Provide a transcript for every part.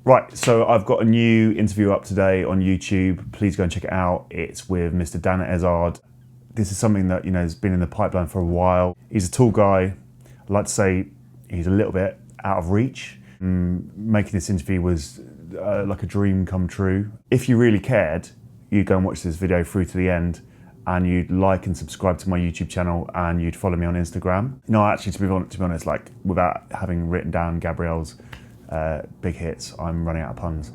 Right, so I've got a new interview up today on YouTube. Please go and check it out. It's with Mr. Dan Ezard. This is something that has been in the pipeline for a while. He's a tall guy. I'd like to say he's a little bit out of reach. Making this interview was like a dream come true. If you really cared, you'd go and watch this video through to the end, and you'd like and subscribe to my YouTube channel, and you'd follow me on Instagram. No, actually, to be honest, like without having written down Gabrielle's big hits, I'm running out of puns.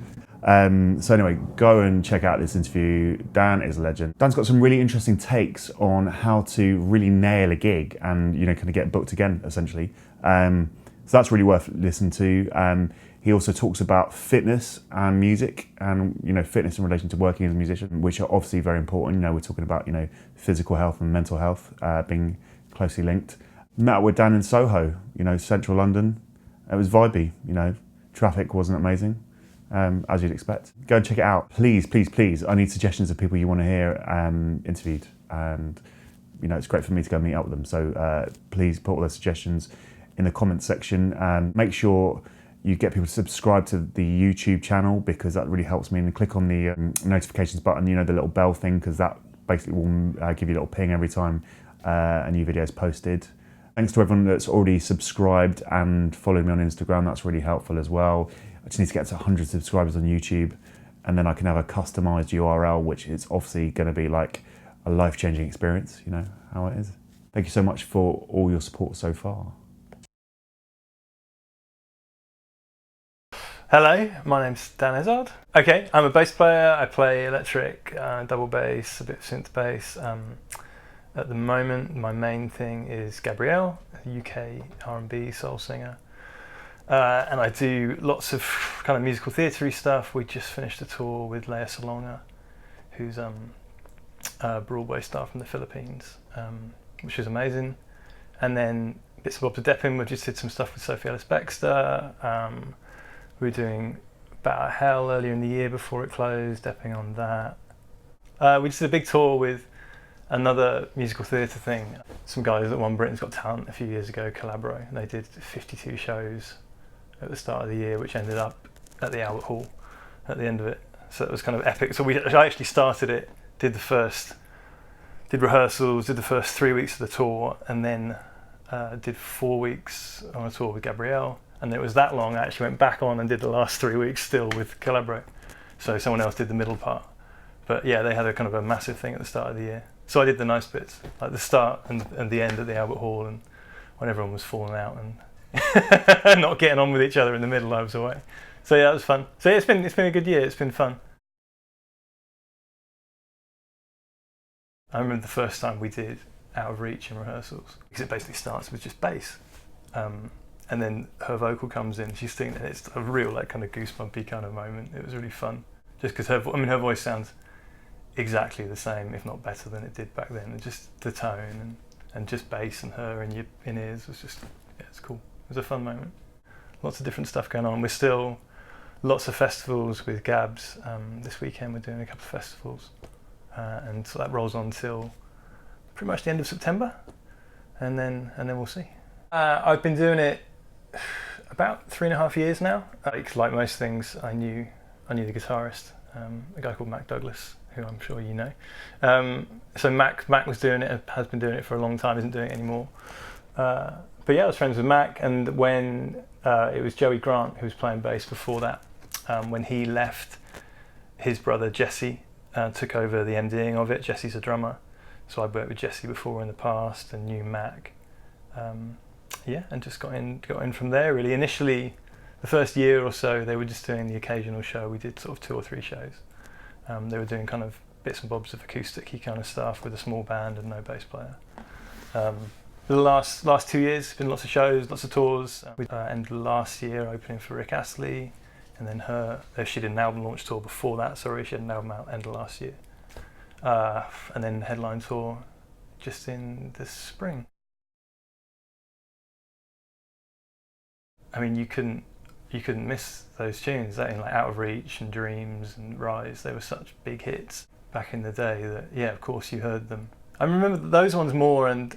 So anyway, go and check out this interview. Dan is a legend. Dan's got some really interesting takes on how to really nail a gig and kind of get booked again, essentially. So that's really worth listening to. He also talks about fitness and music, and fitness in relation to working as a musician, which are obviously very important. We're talking about physical health and mental health being closely linked. Met up with Dan in Soho, central London. It was vibey. Traffic wasn't amazing, as you'd expect. Go and check it out, please, please, please. I need suggestions of people you want to hear interviewed, and it's great for me to go meet up with them. So please put all those suggestions in the comments section, and make sure you get people to subscribe to the YouTube channel, because that really helps me. And click on the notifications button, the little bell thing, because that basically will give you a little ping every time a new video is posted. Thanks to everyone that's already subscribed and followed me on Instagram. That's really helpful as well. I just need to get to 100 subscribers on YouTube, and then I can have a customized URL, which is obviously going to be like a life-changing experience. You know how it is. Thank you so much for all your support so far. Hello, my name's Dan Ezard. Okay, I'm a bass player. I play electric, double bass, a bit of synth bass. At the moment, my main thing is Gabrielle, a UK R&B soul singer. And I do lots of kind of musical theatre-y stuff. We just finished a tour with Lea Salonga, who's a Broadway star from the Philippines, which was amazing. And then bits and bobs of Devon. We just did some stuff with Sophie Ellis-Bextor. We were doing About Hell earlier in the year before it closed, depping on that. We just did a big tour with another musical theatre thing. Some guys that won Britain's Got Talent a few years ago, Calabro, and they did 52 shows at the start of the year, which ended up at the Albert Hall at the end of it. So it was kind of epic. So I actually started it, did rehearsals, did the first 3 weeks of the tour, and then did 4 weeks on a tour with Gabrielle. And it was that long, I actually went back on and did the last 3 weeks still with Calabro. So someone else did the middle part. But yeah, they had a kind of a massive thing at the start of the year. So I did the nice bits, like the start and the end at the Albert Hall, and when everyone was falling out and not getting on with each other in the middle, I was away. So yeah, it was fun. So yeah, it's been a good year. It's been fun. I remember the first time we did Out of Reach in rehearsals, because it basically starts with just bass, and then her vocal comes in. She's singing, and it's a real like kind of goosebumpy kind of moment. It was really fun, just because her voice sounds exactly the same, if not better than it did back then. And just the tone and just bass and her in your ears was just, yeah, it's cool. It was a fun moment. Lots of different stuff going on. We're still lots of festivals with Gabs. This weekend we're doing a couple of festivals, and so that rolls on till pretty much the end of September, and then we'll see. I've been doing it about 3.5 years now. Like most things, I knew the guitarist, a guy called Mac Douglas, who I'm sure you know. So Mac was doing it, has been doing it for a long time, isn't doing it anymore. But yeah, I was friends with Mac, and when it was Joey Grant who was playing bass before that, when he left, his brother Jesse took over the MDing of it. Jesse's a drummer, so I worked with Jesse before in the past and knew Mac. Yeah, and just got in from there really. Initially, the first year or so, they were just doing the occasional show. We did sort of 2 or 3 shows. They were doing kind of bits and bobs of acoustic-y kind of stuff with a small band and no bass player. The last 2 years, there's been lots of shows, lots of tours. We ended last year opening for Rick Astley, and then she did an album launch tour before that. Sorry, she had an album out end of last year, and then headline tour just in the spring. I mean, you couldn't miss those tunes. Like Out of Reach and Dreams and Rise, they were such big hits back in the day that, yeah, of course you heard them. I remember those ones more, and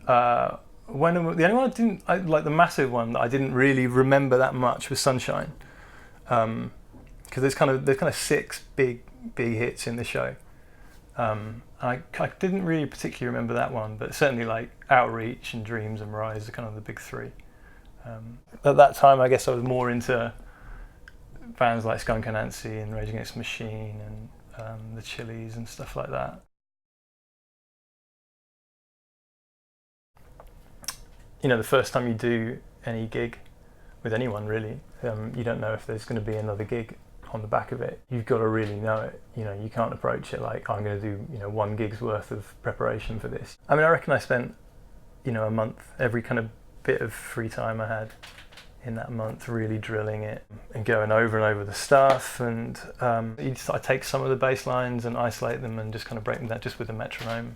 the only one I didn't, like the massive one that I didn't really remember that much was Sunshine. because there's kind of 6 big hits in the show. I didn't really particularly remember that one, but certainly like Outreach and Dreams and Rise are kind of the big 3. At that time, I guess I was more into bands like Skunk Anansie and Rage Against the Machine and the Chili's and stuff like that. You know, the first time you do any gig with anyone really, you don't know if there's going to be another gig on the back of it. You've got to really know it. You know, you can't approach it like, I'm going to do, you know, 1 gig's worth of preparation for this. I mean, I reckon I spent, you know, a month, every kind of bit of free time I had in that month really drilling it and going over and over the stuff. And I take some of the bass lines and isolate them and just kind of break them down just with a metronome,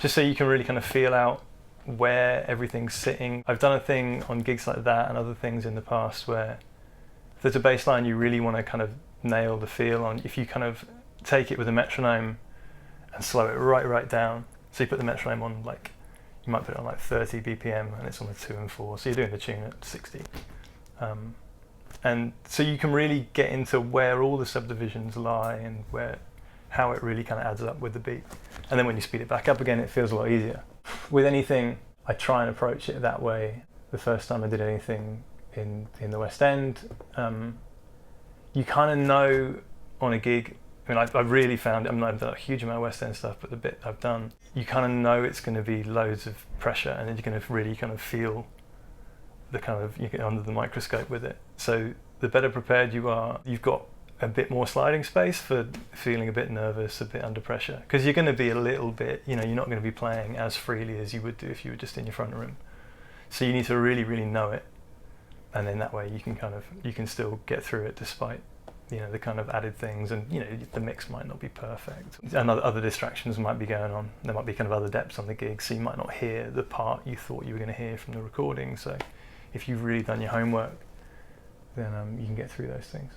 just so you can really kind of feel out where everything's sitting. I've done a thing on gigs like that and other things in the past where if there's a bass line you really want to kind of nail the feel on, if you kind of take it with a metronome and slow it right down. So you put the metronome on, like, you might put it on like 30 BPM and it's on the 2 and 4, so you're doing the tune at 60. And so you can really get into where all the subdivisions lie and how it really kind of adds up with the beat. And then when you speed it back up again, it feels a lot easier. With anything, I try and approach it that way. The first time I did anything in the West End, you kind of know on a gig, I mean, I really found, I've done a huge amount of West End stuff, but the bit I've done, you kind of know it's going to be loads of pressure and then you're going to really kind of feel the kind of, you get under the microscope with it. So the better prepared you are, you've got a bit more sliding space for feeling a bit nervous, a bit under pressure, because you're going to be a little bit, you know, you're not going to be playing as freely as you would do if you were just in your front room. So you need to really know it, and then that way you can still get through it despite, you know, the kind of added things, and you know, the mix might not be perfect and other distractions might be going on. There might be kind of other depths on the gig, so you might not hear the part you thought you were going to hear from the recording. So if you've really done your homework, then you can get through those things.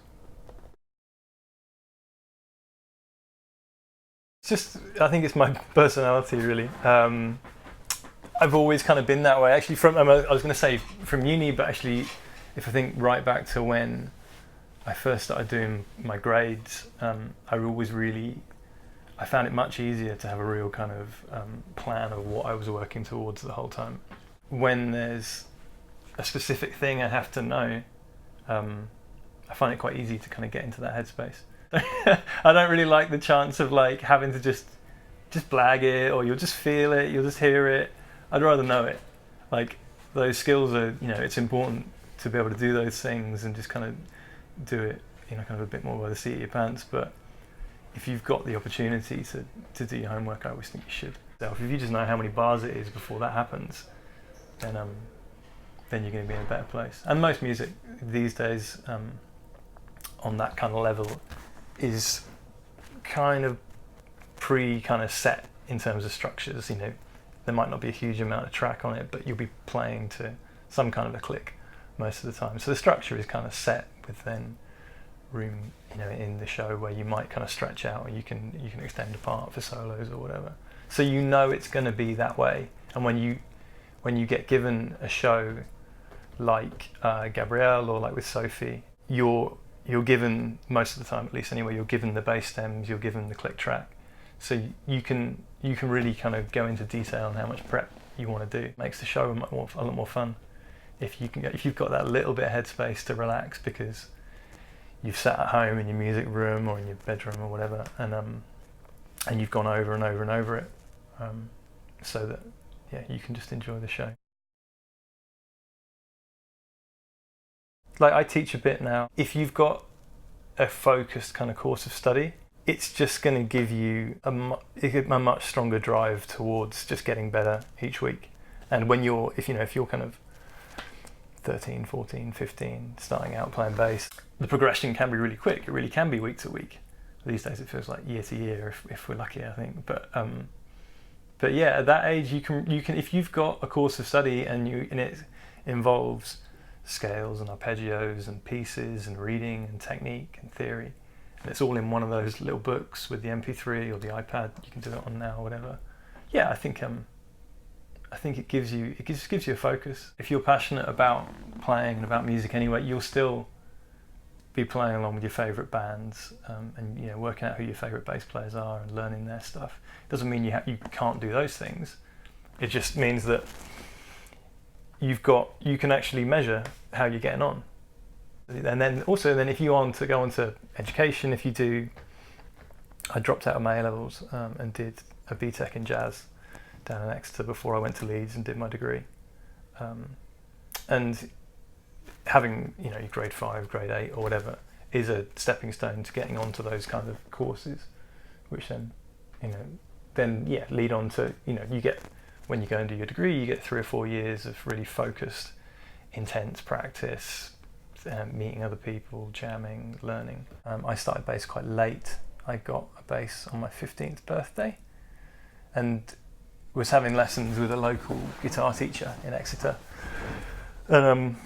I think it's my personality really. I've always kind of been that way. Actually, I was going to say from uni, but actually, if I think right back to when I first started doing my grades, I found it much easier to have a real kind of plan of what I was working towards the whole time. When there's a specific thing I have to know, I find it quite easy to kind of get into that headspace. I don't really like the chance of like having to just blag it, or you'll just feel it, you'll just hear it. I'd rather know it. Like, those skills are, you know, it's important to be able to do those things and just kind of do it, you know, kind of a bit more by the seat of your pants. But if you've got the opportunity to do your homework, I always think you should. So if you just know how many bars it is before that happens, then you're going to be in a better place. And most music these days, on that kind of level, is kind of set in terms of structures. You know, there might not be a huge amount of track on it, but you'll be playing to some kind of a click most of the time. So the structure is kind of set, with then room, you know, in the show where you might kind of stretch out, or you can extend a part for solos or whatever. So you know it's going to be that way. And when you get given a show like Gabrielle or like with Sophie, you're given, most of the time at least anyway, you're given the bass stems, you're given the click track. So you can really kind of go into detail on how much prep you want to do. It makes the show a lot more fun if you've got that little bit of headspace to relax because you've sat at home in your music room or in your bedroom or whatever, and you've gone over and over and over it, so that you can just enjoy the show. Like, I teach a bit now. If you've got a focused kind of course of study, it's just going to give you a much stronger drive towards just getting better each week. And if you're kind of 13, 14, 15, starting out playing bass, the progression can be really quick. It really can be week to week. These days it feels like year to year if we're lucky, I think. But yeah, at that age you can if you've got a course of study and it involves scales and arpeggios and pieces and reading and technique and theory, and it's all in one of those little books with the MP3 or the iPad you can do it on now or whatever. Yeah, I think it gives you a focus. If you're passionate about playing and about music anyway, you'll still be playing along with your favourite bands, and you know, working out who your favourite bass players are and learning their stuff. It doesn't mean you can't do those things. It just means that you can actually measure how you're getting on. And then also, if you want to go on to education, I dropped out of my A-levels and did a BTEC in jazz down in Exeter before I went to Leeds and did my degree. And having, you know, grade 5, grade 8 or whatever is a stepping stone to getting onto those kind of courses, which then, you know, lead on to, you know, when you go and do your degree, you get 3 or 4 years of really focused, intense practice, meeting other people, jamming, learning. I started bass quite late. I got a bass on my 15th birthday and was having lessons with a local guitar teacher in Exeter. And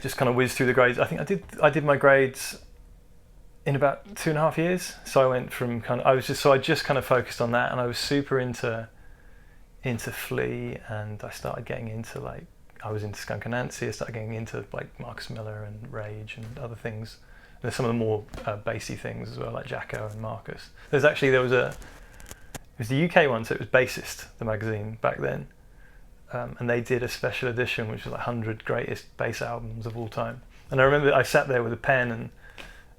just kind of whizzed through the grades. I think I did my grades in about 2.5 years. So I went from I just kind of focused on that, and I was super into Flea, and I started getting into I was into Skunk Anansie. I started getting into Marcus Miller and Rage and other things. There's some of the more bassy things as well, like Jacko and Marcus. It was the UK one, so it was Bassist, the magazine back then. And they did a special edition, which was 100 greatest bass albums of all time. And I remember I sat there with a pen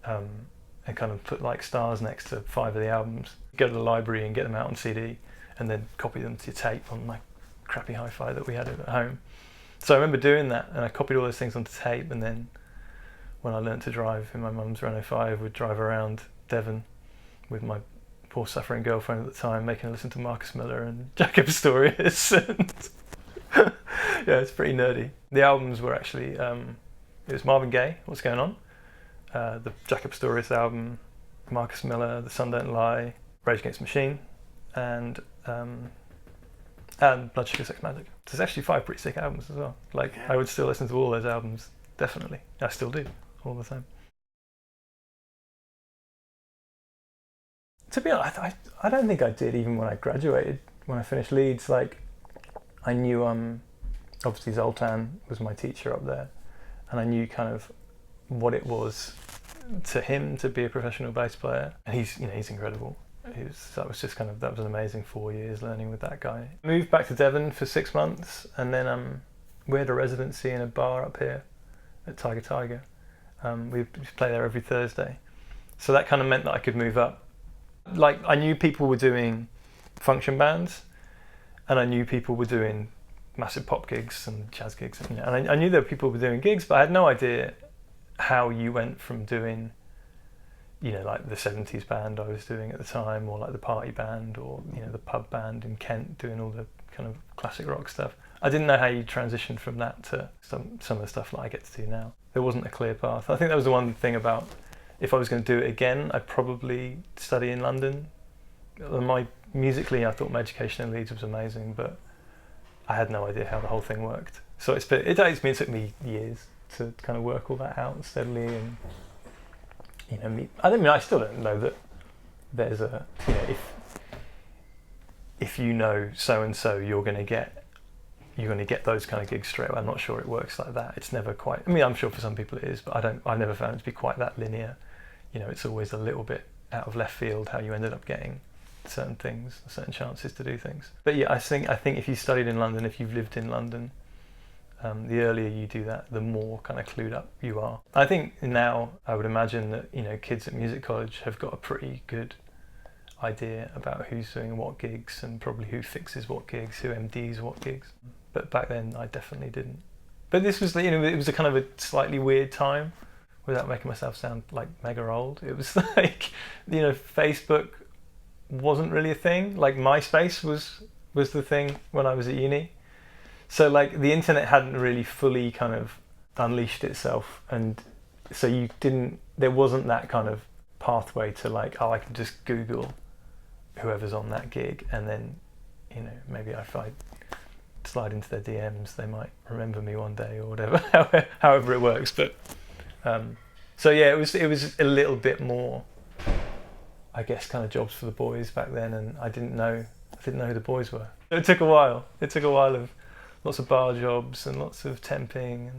and kind of put stars next to 5 of the albums, go to the library and get them out on CD, and then copy them to tape on my crappy hi-fi that we had at home. So I remember doing that, and I copied all those things onto tape, and then when I learnt to drive in my mum's Renault 5, would drive around Devon with my poor suffering girlfriend at the time, making her listen to Marcus Miller and Jaco Pastorius. Yeah, it's pretty nerdy. The albums were actually, it was Marvin Gaye, What's Going On, the Jaco Pastorius album, Marcus Miller, The Sun Don't Lie, Rage Against the Machine, and Blood Sugar Sex Magic. There's actually 5 pretty sick albums as well. I would still listen to all those albums, definitely. I still do, all the time. To be honest, I don't think I did even when I graduated, when I finished Leeds. I knew, obviously Zoltan was my teacher up there, and I knew kind of what it was to him to be a professional bass player. And he's incredible. That was an amazing 4 years learning with that guy. Moved back to Devon for 6 months, and then we had a residency in a bar up here at Tiger. We play there every Thursday, so that kind of meant that I could move up. I knew people were doing function bands, and I knew people were doing massive pop gigs and jazz gigs, and I knew there were people who were doing gigs, but I had no idea how you went from doing, the 70s band I was doing at the time, or the party band, or the pub band in Kent doing all the kind of classic rock stuff. I didn't know how you transitioned from that to some of the stuff that I get to do now. There wasn't a clear path. I think that was the one thing about, if I was going to do it again, I'd probably study in London. Musically, I thought my education in Leeds was amazing, but I had no idea how the whole thing worked. So it took me years to kind of work all that out steadily, and I still don't know that there's if you know so and so, you're going to get those kind of gigs straight away. I'm not sure it works like that. It's never quite. I'm sure for some people it is, but I've never found it to be quite that linear. It's always a little bit out of left field how you ended up getting certain things, certain chances to do things. But yeah, I think if you studied in London, if you've lived in London, the earlier you do that, the more kind of clued up you are. I think now I would imagine that kids at music college have got a pretty good idea about who's doing what gigs, and probably who fixes what gigs, who MDs what gigs. But back then I definitely didn't. But this was it was a kind of a slightly weird time, without making myself sound like mega old. It was Facebook wasn't really a thing. MySpace was the thing when I was at uni. So the internet hadn't really fully kind of unleashed itself, and so there wasn't that kind of pathway to I can just Google whoever's on that gig, and then maybe if I slide into their DMs, they might remember me one day or whatever. However it works, but so yeah, it was a little bit more, I guess, kind of jobs for the boys back then, and I didn't know who the boys were. It took a while of lots of bar jobs and lots of temping,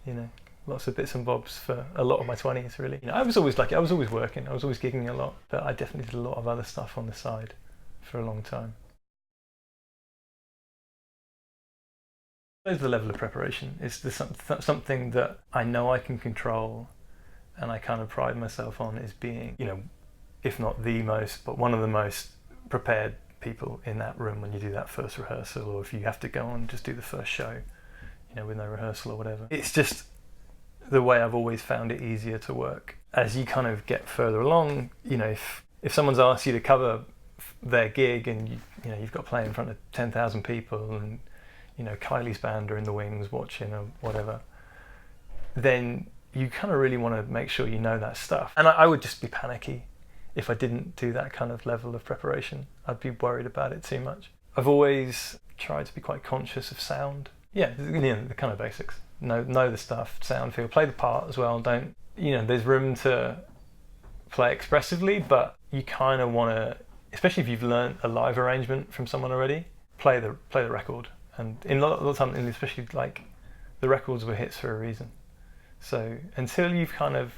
and lots of bits and bobs for a lot of my 20s, really. You know, I was always working, I was always gigging a lot, but I definitely did a lot of other stuff on the side for a long time. The level of preparation is something that I know I can control, and I kind of pride myself on is being, you know, if not the most, but one of the most prepared people in that room when you do that first rehearsal, or if you have to go on and just do the first show, you know, with no rehearsal or whatever. It's just the way I've always found it easier to work. As you kind of get further along, you know, if someone's asked you to cover their gig and you know you've got to play in front of 10,000 people and you know Kylie's band are in the wings watching or whatever, then you kind of really want to make sure you know that stuff. And I would just be panicky if I didn't do that kind of level of preparation. I'd be worried about it too much. I've always tried to be quite conscious of sound. Yeah, you know, the kind of basics. Know the stuff, sound, feel, play the part as well. Don't, you know, there's room to play expressively, but you kind of want to, especially if you've learned a live arrangement from someone already, play the record. And in a lot of time, and especially like the records were hits for a reason. So until you've kind of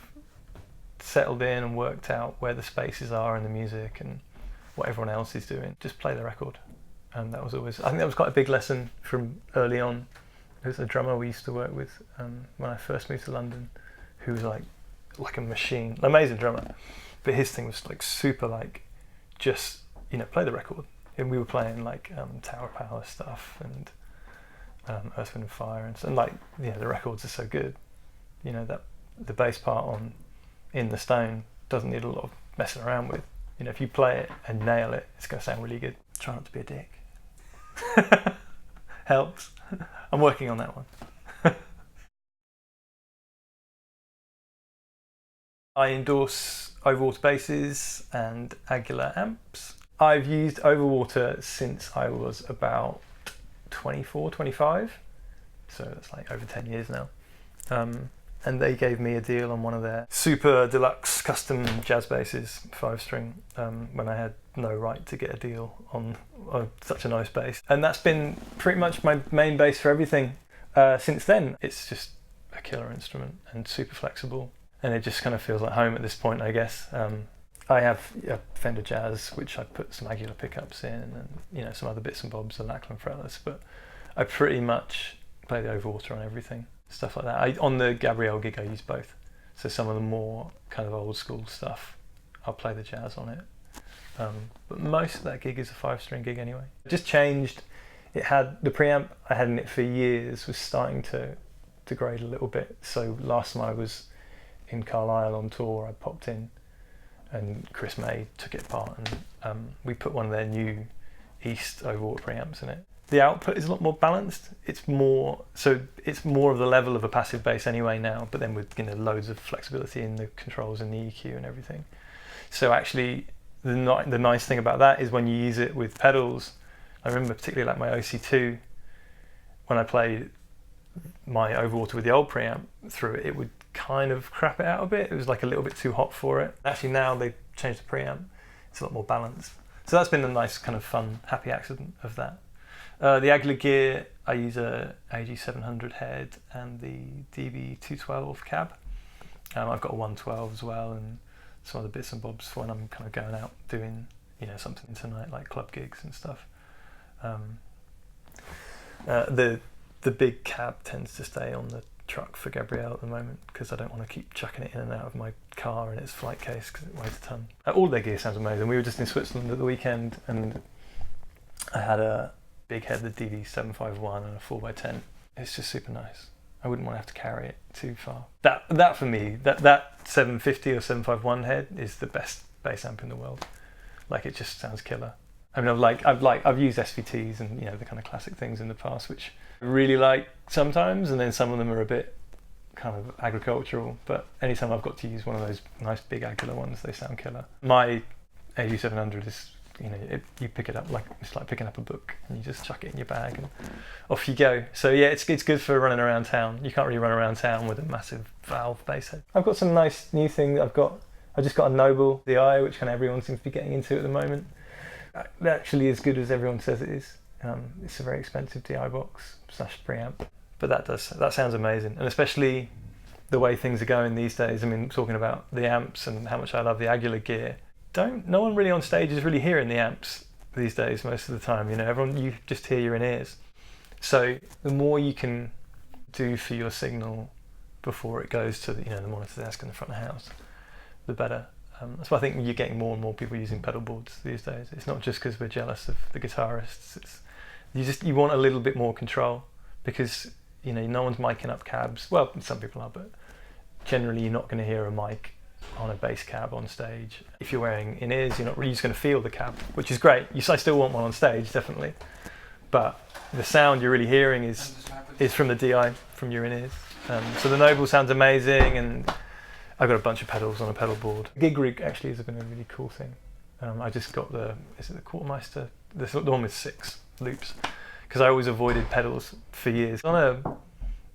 settled in and worked out where the spaces are in the music and what everyone else is doing, just play the record. And that was always, I think that was quite a big lesson from early on. There's a drummer we used to work with when I first moved to London, who was like a machine, an amazing drummer. But his thing was like super like, just, you know, play the record. And we were playing like Tower Power stuff and Earth, Wind and Fire, and like, you know, the records are so good. You know, that the bass part on In the Stone doesn't need a lot of messing around with. You know, if you play it and nail it, it's going to sound really good. Try not to be a dick. Helps. I'm working on that one. I endorse Overwater basses and Aguilar amps. I've used Overwater since I was about 24, 25. So that's like over 10 years now. And they gave me a deal on one of their super deluxe custom jazz basses, 5-string, when I had no right to get a deal on such a nice bass. And that's been pretty much my main bass for everything. Since then, it's just a killer instrument and super flexible. And it just kind of feels like home at this point, I guess. I have a Fender Jazz, which I put some Aguilar pickups in, and you know some other bits and bobs, the Lachlan fretless. But I pretty much play the Overwater on everything, stuff like that. On the Gabrielle gig, I use both. So some of the more kind of old school stuff, I'll play the Jazz on it. But most of that gig is a 5-string gig anyway. It just changed. It had the preamp I had in it for years was starting to degrade a little bit. So last time I was in Carlisle on tour, I popped in and Chris May took it apart, and we put one of their new East Overwater preamps in it. The output is a lot more balanced. It's more of the level of a passive bass anyway now, but then with, you know, loads of flexibility in the controls and the EQ and everything. So actually, the nice thing about that is when you use it with pedals. I remember particularly like my OC2, when I played my Overwater with the old preamp through it, it would kind of crap it out a bit. It was like a little bit too hot for it. Actually now they've changed the preamp. It's a lot more balanced. So that's been a nice kind of fun, happy accident of that. The Aguilar gear, I use a AG700 head and the DB212 cab. I've got a 112 as well, and some other bits and bobs for when I'm kind of going out doing, you know, something tonight, like club gigs and stuff. The big cab tends to stay on the truck for Gabrielle at the moment because I don't want to keep chucking it in and out of my car in its flight case because it weighs a ton. All their gear sounds amazing. We were just in Switzerland at the weekend and I had a big head, the DD751 and a 4x10. It's just super nice. I wouldn't want to have to carry it too far. That for me, that 750 or 751 head is the best bass amp in the world. Like, it just sounds killer. I mean, I've used SVTs and, you know, the kind of classic things in the past, which I really like sometimes, and then some of them are a bit kind of agricultural. But anytime I've got to use one of those nice big Aguilar ones, they sound killer. My AG700 is, you know, you pick it up like it's like picking up a book, and you just chuck it in your bag and off you go. So yeah, it's good for running around town. You can't really run around town with a massive valve bass head. I've got some nice new things. I just got a Noble DI, which kind of everyone seems to be getting into at the moment. Actually as good as everyone says it is. It's a very expensive DI box / preamp, but that sounds amazing, and especially the way things are going these days, I mean, talking about the amps and how much I love the Aguilar gear, no one really on stage is really hearing the amps these days most of the time, you know, everyone, you just hear your in-ears. So the more you can do for your signal before it goes to the, you know, the monitor desk in the front of the house, the better. That's why I think you're getting more and more people using pedal boards these days. It's not just because we're jealous of the guitarists. You want a little bit more control, because, you know, no one's miking up cabs. Well, some people are, but generally you're not going to hear a mic on a bass cab on stage. If you're wearing in-ears, you're not really just going to feel the cab, which is great. I still want one on stage, definitely. But the sound you're really hearing is from the DI, from your in-ears. So the Noble sounds amazing, and I've got a bunch of pedals on a pedal board. Gig rig actually has been a really cool thing. I just got the Quartermeister, the one with 6 loops, because I always avoided pedals for years. On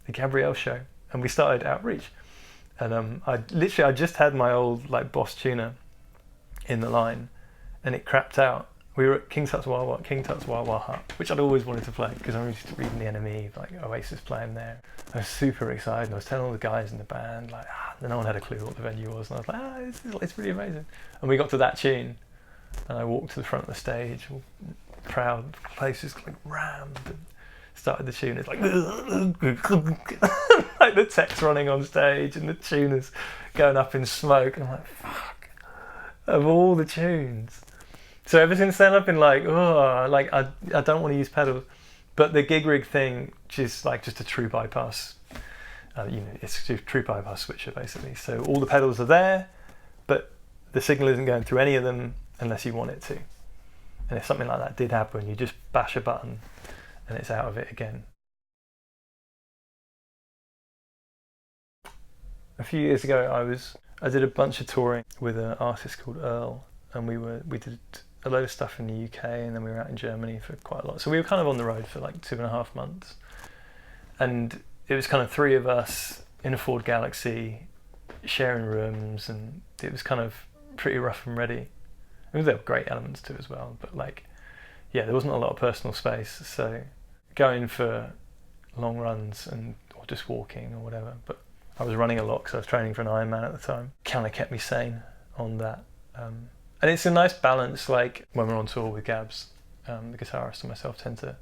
the Gabrielle show, and we started Outreach, and I just had my old like Boss tuner in the line, and it crapped out. We were at King Tut's Wah Wah Hut, which I'd always wanted to play because I was just reading the NME, like Oasis playing there. I was super excited. I was telling all the guys in the band, like, no one had a clue what the venue was, and I was like, it's really amazing. And we got to that tune, and I walked to the front of the stage, all proud, the place just like rammed, and started the tune. It's like, like the tech's running on stage, and the tuner's going up in smoke, and I'm like, fuck, of all the tunes. So ever since then, I've been like, oh, like I don't want to use pedals. But the gig rig thing, which is like just a true bypass, you know, it's a true bypass switcher basically. So all the pedals are there, but the signal isn't going through any of them unless you want it to. And if something like that did happen, you just bash a button and it's out of it again. A few years ago, I did a bunch of touring with an artist called Earl, and we did a load of stuff in the UK, and then we were out in Germany for quite a lot. So we were kind of on the road for like 2.5 months, and it was kind of 3 of us in a Ford Galaxy, sharing rooms, and it was kind of pretty rough and ready. I mean, there were great elements to it as well, but like, yeah, there wasn't a lot of personal space. So going for long runs or just walking or whatever, but I was running a lot because I was training for an Ironman at the time. Kind of kept me sane on that. And it's a nice balance, like when we're on tour with Gabs, the guitarist and myself tend to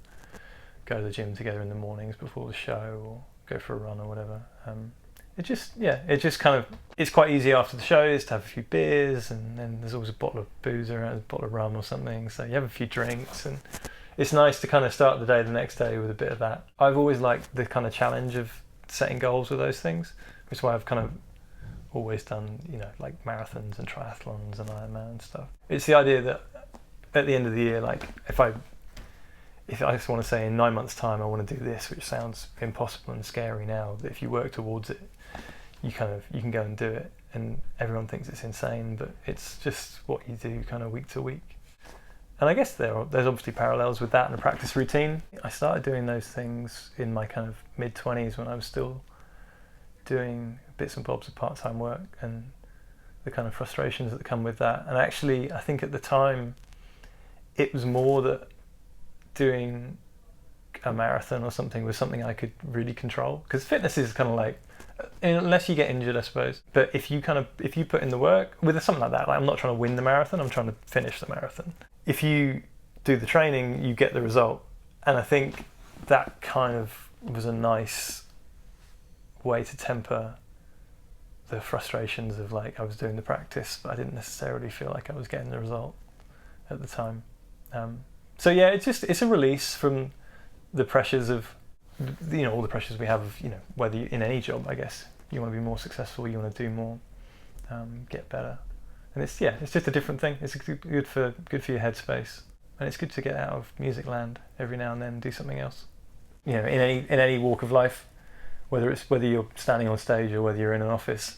go to the gym together in the mornings before the show, or go for a run or whatever. It's quite easy after the shows to have a few beers, and then there's always a bottle of booze around, a bottle of rum or something, so you have a few drinks, and it's nice to kind of start the day the next day with a bit of that. I've always liked the kind of challenge of setting goals with those things, which is why I've kind of always done, you know, like marathons and triathlons and Ironman and stuff. It's the idea that at the end of the year, like if I just want to say in 9 months' time I want to do this, which sounds impossible and scary now, but if you work towards it, you can go and do it, and everyone thinks it's insane, but it's just what you do kind of week to week. And I guess there's obviously parallels with that and a practice routine. I started doing those things in my kind of mid-20s when I was still doing bits and bobs of part-time work, and the kind of frustrations that come with that. And actually, I think at the time, it was more that doing a marathon or something was something I could really control. Because fitness is kind of like, unless you get injured, I suppose. But if you put in the work with something like that, like I'm not trying to win the marathon, I'm trying to finish the marathon. If you do the training, you get the result. And I think that kind of was a nice way to temper the frustrations of like I was doing the practice, but I didn't necessarily feel like I was getting the result at the time. So yeah, it's a release from the pressures of, you know, all the pressures we have of, you know, whether in any job, I guess you want to be more successful, you want to do more, get better, and it's just a different thing. It's good for your headspace, and it's good to get out of music land every now and then and do something else. You know, in any walk of life, whether you're standing on stage or whether you're in an office,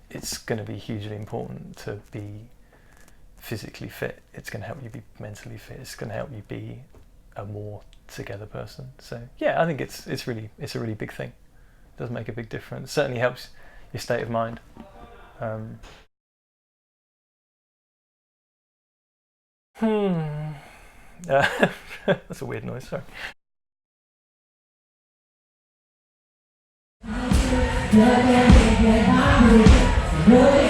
it's going to be hugely important to be physically fit. It's going to help you be mentally fit. It's going to help you be a more together person. So yeah, I think it's a really big thing. It does make a big difference. It certainly helps your state of mind. That's a weird noise, sorry. Yeah. Really